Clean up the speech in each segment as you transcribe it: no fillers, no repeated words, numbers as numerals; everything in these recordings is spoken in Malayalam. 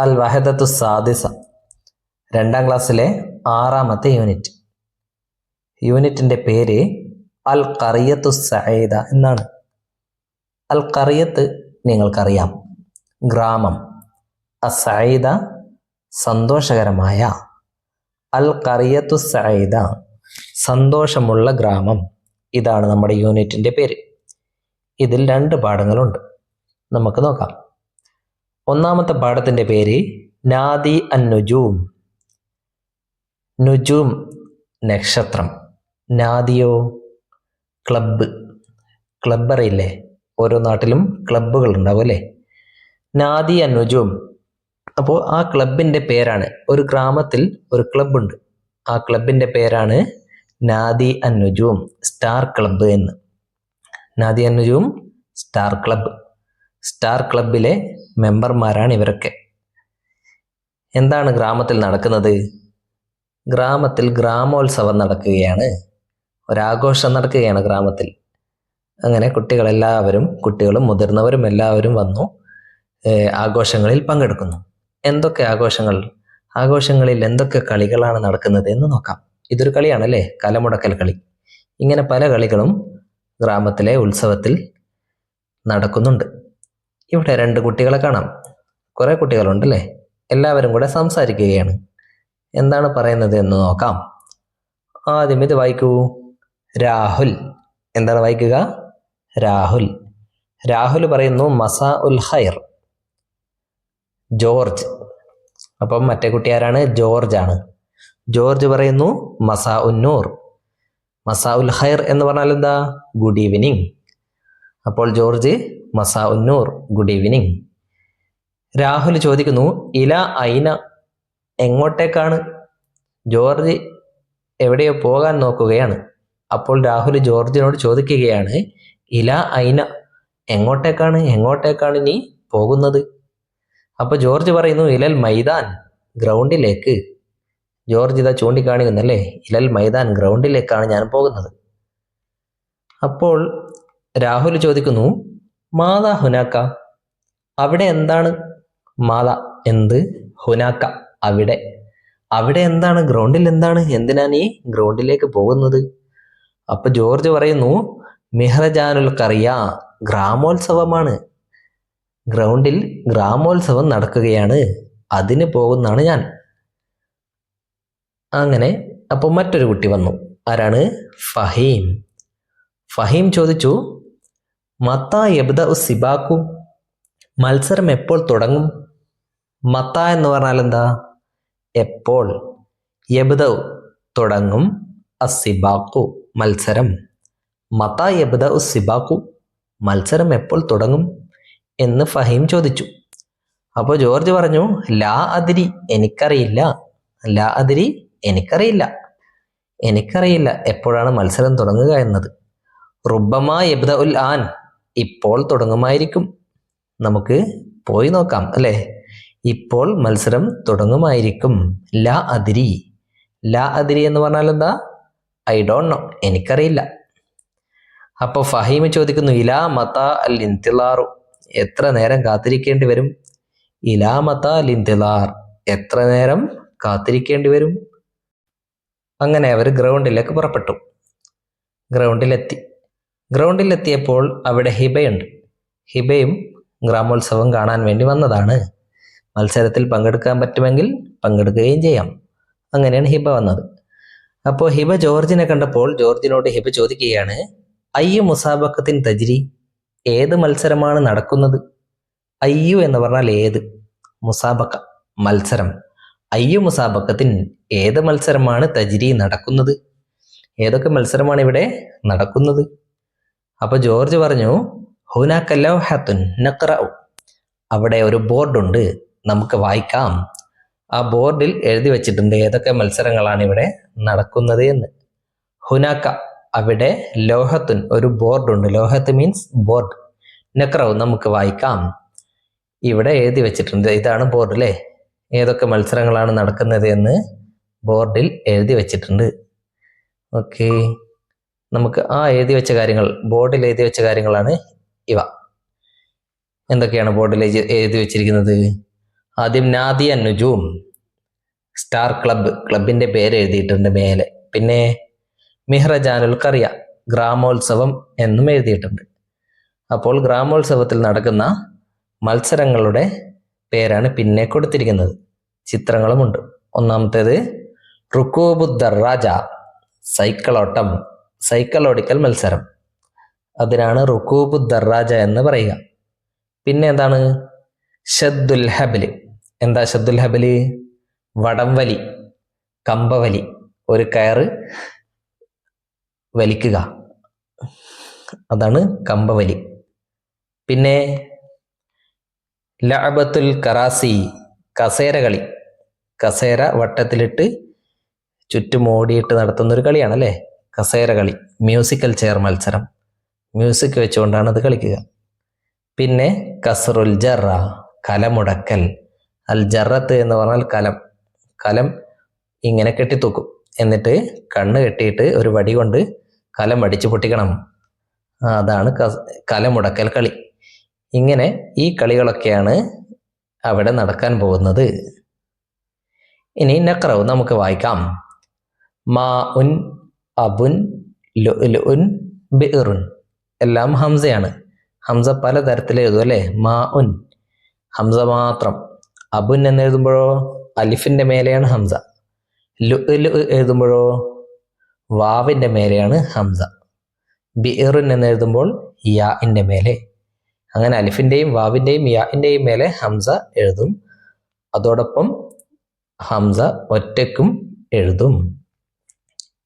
അൽ വഹദത്തു സാദിസ, രണ്ടാം ക്ലാസ്സിലെ 6ാമത്തെ യൂണിറ്റ്. യൂണിറ്റിൻ്റെ പേര് അൽ ഖറിയത്തു സഈദ എന്നാണ്. അൽ ഖറിയത്ത് നിങ്ങൾക്കറിയാം, ഗ്രാമം. അസഈദ സന്തോഷകരമായ. അൽ ഖറിയത്തു സഈദ സന്തോഷമുള്ള ഗ്രാമം. ഇതാണ് നമ്മുടെ യൂണിറ്റിൻ്റെ പേര്. ഇതിൽ 2 പാഠങ്ങളുണ്ട്, നമുക്ക് നോക്കാം. ഒന്നാമത്തെ പാഠത്തിൻ്റെ പേര് നാദി അൻ നുജൂം. നുജൂം നക്ഷത്രം, നാദിയോ ക്ലബ്ബ്. ക്ലബ്ബ് അറിയില്ലേ? ഓരോ നാട്ടിലും ക്ലബ്ബുകൾ ഉണ്ടാവും അല്ലേ? നാദി അൻ നുജൂം. അപ്പോൾ ആ ക്ലബിൻ്റെ പേരാണ്, ഒരു ഗ്രാമത്തിൽ ഒരു ക്ലബ്ബുണ്ട്, ആ ക്ലബിൻ്റെ പേരാണ് നാദി അൻ നുജൂം, സ്റ്റാർ ക്ലബ്ബ് എന്ന്. നാദി അൻ നുജൂം സ്റ്റാർ ക്ലബ്ബ്. സ്റ്റാർ ക്ലബിലെ മെമ്പർമാരാണ് ഇവരൊക്കെ. എന്താണ് ഗ്രാമത്തിൽ നടക്കുന്നത്? ഗ്രാമത്തിൽ ഗ്രാമോത്സവം നടക്കുകയാണ്, ഒരാഘോഷം നടക്കുകയാണ് ഗ്രാമത്തിൽ. അങ്ങനെ കുട്ടികളും മുതിർന്നവരും എല്ലാവരും വന്നു ആഘോഷങ്ങളിൽ പങ്കെടുക്കുന്നു. എന്തൊക്കെ ആഘോഷങ്ങളിൽ എന്തൊക്കെ കളികളാണ് നടക്കുന്നത് എന്ന് നോക്കാം. ഇതൊരു കളിയാണല്ലേ, കലമുടക്കൽ കളി. ഇങ്ങനെ പല കളികളും ഗ്രാമത്തിലെ ഉത്സവത്തിൽ നടക്കുന്നുണ്ട്. ഇവിടെ 2 കുട്ടികളെ കാണാം. കുറേ കുട്ടികളുണ്ടല്ലേ? എല്ലാവരും കൂടെ സംസാരിക്കുകയാണ്. എന്താണ് പറയുന്നത് എന്ന് നോക്കാം. ആദ്യം ഇത് വായിക്കൂ. രാഹുൽ. എന്താണ് വായിക്കുക? രാഹുൽ. രാഹുൽ പറയുന്നു മസാ ഉൽ ഖൈർ. ജോർജ്. അപ്പം മറ്റേ കുട്ടി ആരാണ്? ജോർജ് ആണ്. ജോർജ് പറയുന്നു മസാ ഉന്നൂർ. മസാ ഉൽ ഖൈർ എന്ന് പറഞ്ഞാൽ എന്താ? Good evening. അപ്പോൾ George മസാ Unnoor, good evening. Rahul ചോദിക്കുന്നു ഇല ഐന, എങ്ങോട്ടേക്കാണ്? ജോർജ് എവിടെയോ പോകാൻ നോക്കുകയാണ്. അപ്പോൾ രാഹുൽ ജോർജിനോട് ചോദിക്കുകയാണ് ഇല ഐന, എങ്ങോട്ടേക്കാണ് നീ പോകുന്നത്? അപ്പോൾ ജോർജ് പറയുന്നു ഇലൽ മൈദാൻ, ഗ്രൗണ്ടിലേക്ക്. ജോർജ് ഇതാ ചൂണ്ടിക്കാണിക്കുന്നല്ലേ, ഇലൽ മൈദാൻ, ഗ്രൗണ്ടിലേക്കാണ് ഞാൻ പോകുന്നത്. അപ്പോൾ രാഹുൽ ചോദിക്കുന്നു മാതാ ഹുനാക്ക, അവിടെ എന്താണ്? മാതാ എന്ത്, ഹുനാക്ക അവിടെ എന്താണ്? ഗ്രൗണ്ടിൽ എന്താണ്? എന്തിനാ നീ ഗ്രൗണ്ടിലേക്ക് പോകുന്നത്? അപ്പൊ ജോർജ് പറയുന്നു മിഹ്റജാനുൽ ഖറിയ, ഗ്രാമോത്സവമാണ്. ഗ്രൗണ്ടിൽ ഗ്രാമോത്സവം നടക്കുകയാണ്, അതിന് പോകുന്നതാണ് ഞാൻ. അങ്ങനെ അപ്പോൾ മറ്റൊരു കുട്ടി വന്നു. ആരാണ്? ഫഹീം. ഫഹീം ചോദിച്ചു മത്താ യബ്ദ സിബാക്കു, മത്സരം എപ്പോൾ തുടങ്ങും? മത്ത എന്ന് പറഞ്ഞാൽ എന്താ? എപ്പോൾ. യബ്ദ തുടങ്ങും, അസിബാക്കു മത്സരം. മത്ത യബ്ദ സിബാക്കു, മത്സരം എപ്പോൾ തുടങ്ങും എന്ന് ഫഹീം ചോദിച്ചു. അപ്പോൾ ജോർജ് പറഞ്ഞു ലാ അദ്രി, എനിക്കറിയില്ല. ലാ അദ്രി, എനിക്കറിയില്ല എപ്പോഴാണ് മത്സരം തുടങ്ങുക എന്നത്. റുബ്ബമാ യബ്ദ ഉൽ ആൻ, ഇപ്പോൾ തുടങ്ങുമായിരിക്കും. നമുക്ക് പോയി നോക്കാം അല്ലേ? ഇപ്പോൾ മത്സരം തുടങ്ങുമായിരിക്കും. ലാ അദ്രി എന്ന് പറഞ്ഞാൽ എന്താ? ഐ ഡോണ്ട് നോ, എനിക്കറിയില്ല. അപ്പോൾ ഫഹീം ചോദിക്കുന്നു ഇലാ മതാ അൽ ഇന്തിലാറു, എത്ര നേരം കാത്തിരിക്കേണ്ടി വരും? ഇലാ മതാ അൽ ഇന്തിലാർ, എത്ര നേരം കാത്തിരിക്കേണ്ടി വരും? അങ്ങനെ അവർ ഗ്രൗണ്ടിലേക്ക് പുറപ്പെട്ടു. ഗ്രൗണ്ടിലെത്തിയപ്പോൾ അവിടെ ഹിബയുണ്ട്. ഹിബയും ഗ്രാമോത്സവം കാണാൻ വേണ്ടി വന്നതാണ്. മത്സരത്തിൽ പങ്കെടുക്കാൻ പറ്റുമെങ്കിൽ പങ്കെടുക്കുകയും ചെയ്യാം. അങ്ങനെയാണ് ഹിബ വന്നത്. അപ്പോൾ ഹിബ ജോർജിനെ കണ്ടപ്പോൾ ജോർജിനോട് ഹിബ ചോദിക്കുകയാണ് അയ്യു മുസാബക്കത്തിൻ തജ്രി, ഏത് മത്സരമാണ് നടക്കുന്നത്? അയ്യു എന്ന് പറഞ്ഞാൽ ഏത്, മുസാബക്ക മത്സരം. അയ്യു മുസാബക്കത്തിൻ, ഏത് മത്സരമാണ് തജ്രി നടക്കുന്നത്? ഏതൊക്കെ മത്സരമാണ് ഇവിടെ നടക്കുന്നത്? അപ്പോൾ ജോർജ് പറഞ്ഞു ഹുനാക ലൗഹത്തുൻ നഖ്റഉ, അവിടെ ഒരു ബോർഡുണ്ട്, നമുക്ക് വായിക്കാം. ആ ബോർഡിൽ എഴുതി വെച്ചിട്ടുണ്ട് ഏതൊക്കെ മത്സരങ്ങളാണ് ഇവിടെ നടക്കുന്നത് എന്ന്. ഹുനാക, അവിടെ, ലൗഹത്തുൻ, ഒരു ബോർഡുണ്ട്. ലൗഹത്ത് മീൻസ് ബോർഡ്. നഖ്റഉ, നമുക്ക് വായിക്കാം. ഇവിടെ എഴുതി വെച്ചിട്ടുണ്ട്, ഇതാണ് ബോർഡ് അല്ലേ? ഏതൊക്കെ മത്സരങ്ങളാണ് നടക്കുന്നത് എന്ന് ബോർഡിൽ എഴുതി വെച്ചിട്ടുണ്ട്. ഓക്കെ, നമുക്ക് ആ ബോർഡിൽ എഴുതി വെച്ച കാര്യങ്ങളാണ് ഇവ. എന്തൊക്കെയാണ് ബോർഡിൽ എഴുതി വെച്ചിരിക്കുന്നത്? ആദ്യം നാദിയ നുജൂം, സ്റ്റാർ ക്ലബ്ബ്, ക്ലബിന്റെ പേര് എഴുതിയിട്ടുണ്ട് മേലെ. പിന്നെ മിഹ്റജാനുൽ ഖറിയ, ഗ്രാമോത്സവം എന്നും എഴുതിയിട്ടുണ്ട്. അപ്പോൾ ഗ്രാമോത്സവത്തിൽ നടക്കുന്ന മത്സരങ്ങളുടെ പേരാണ് പിന്നെ കൊടുത്തിരിക്കുന്നത്. ചിത്രങ്ങളുമുണ്ട്. ഒന്നാമത്തേത് റുക്കൂബുദ്ദറാജ, സൈക്കിളോട്ടം, സൈക്കിൾ ഓടിക്കൽ മത്സരം. അതിനാണ് റുക്കൂബുദ്ദറാജ എന്ന് പറയുക. പിന്നെ എന്താണ് ഷദ്ദുൽ ഹബല്. എന്താ ഷദ്ദുൽ ഹബല്? വടംവലി, കമ്പവലി, ഒരു കയറ് വലിക്കുക, അതാണ് കമ്പവലി. പിന്നെ ലഅബത്തുൽ കറാസി, കസേര കളി, കസേര വട്ടത്തിലിട്ട് ചുറ്റും ഓടിയിട്ട് നടത്തുന്ന ഒരു കളിയാണ് അല്ലേ കസേര കളി. മ്യൂസിക്കൽ ചെയർ മത്സരം, മ്യൂസിക് വെച്ചുകൊണ്ടാണ് അത് കളിക്കുക. പിന്നെ കസ്റുൽ ജറ, കലമുടക്കൽ. അൽ ജറത്ത് എന്ന് പറഞ്ഞാൽ കലം. കലം ഇങ്ങനെ കെട്ടിത്തൂക്കും, എന്നിട്ട് കണ്ണ് കെട്ടിയിട്ട് ഒരു വടി കൊണ്ട് കലം അടിച്ചു പൊട്ടിക്കണം. അതാണ് കലമുടക്കൽ കളി. ഇങ്ങനെ ഈ കളികളൊക്കെയാണ് അവിടെ നടക്കാൻ പോകുന്നത്. ഇനി നഖ്റവ്, നമുക്ക് വായിക്കാം. മാ ഉൻ, അബുൻ, ലുഉൻ, ബിഇറുൻ, എല്ലാം ഹംസയാണ്. ഹംസ പല തരത്തിൽ എഴുതും അല്ലേ. മാ ഉൻ ഹംസ മാത്രം. അബുൻ എന്ന് എഴുതുമ്പോഴോ അലിഫിന്റെ മേലെയാണ് ഹംസ. ലുഉലു എഴുതുമ്പോഴോ വാവിന്റെ മേലെയാണ് ഹംസ. ബിഇറുൻ എന്ന് എഴുതുമ്പോൾ യാഇന്റെ മേലെ. അങ്ങനെ അലിഫിന്റെയും വാവിന്റെയും യാഇന്റെയും മേലെ ഹംസ എഴുതും. അതോടൊപ്പം ഹംസ ഒറ്റയ്ക്കും എഴുതും.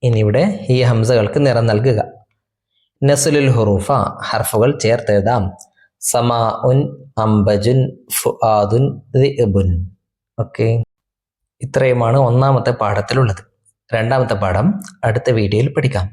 ഇനി ഇവിടെ ഈ ഹംസകൾക്ക് നിറം നൽകുക. നസ്ലുൽ ഹുറൂഫ, ഹർഫുകൾ ചേർത്തെഴുതാം. സമാ ഉൻ, അംബജുൻ, ഫുആദുൻ, ദിഅബുൻ. ഓക്കെ, ഇത്രയുമാണ് ഒന്നാമത്തെ പാഠത്തിലുള്ളത്. രണ്ടാമത്തെ പാഠം അടുത്ത വീഡിയോയിൽ പഠിക്കാം.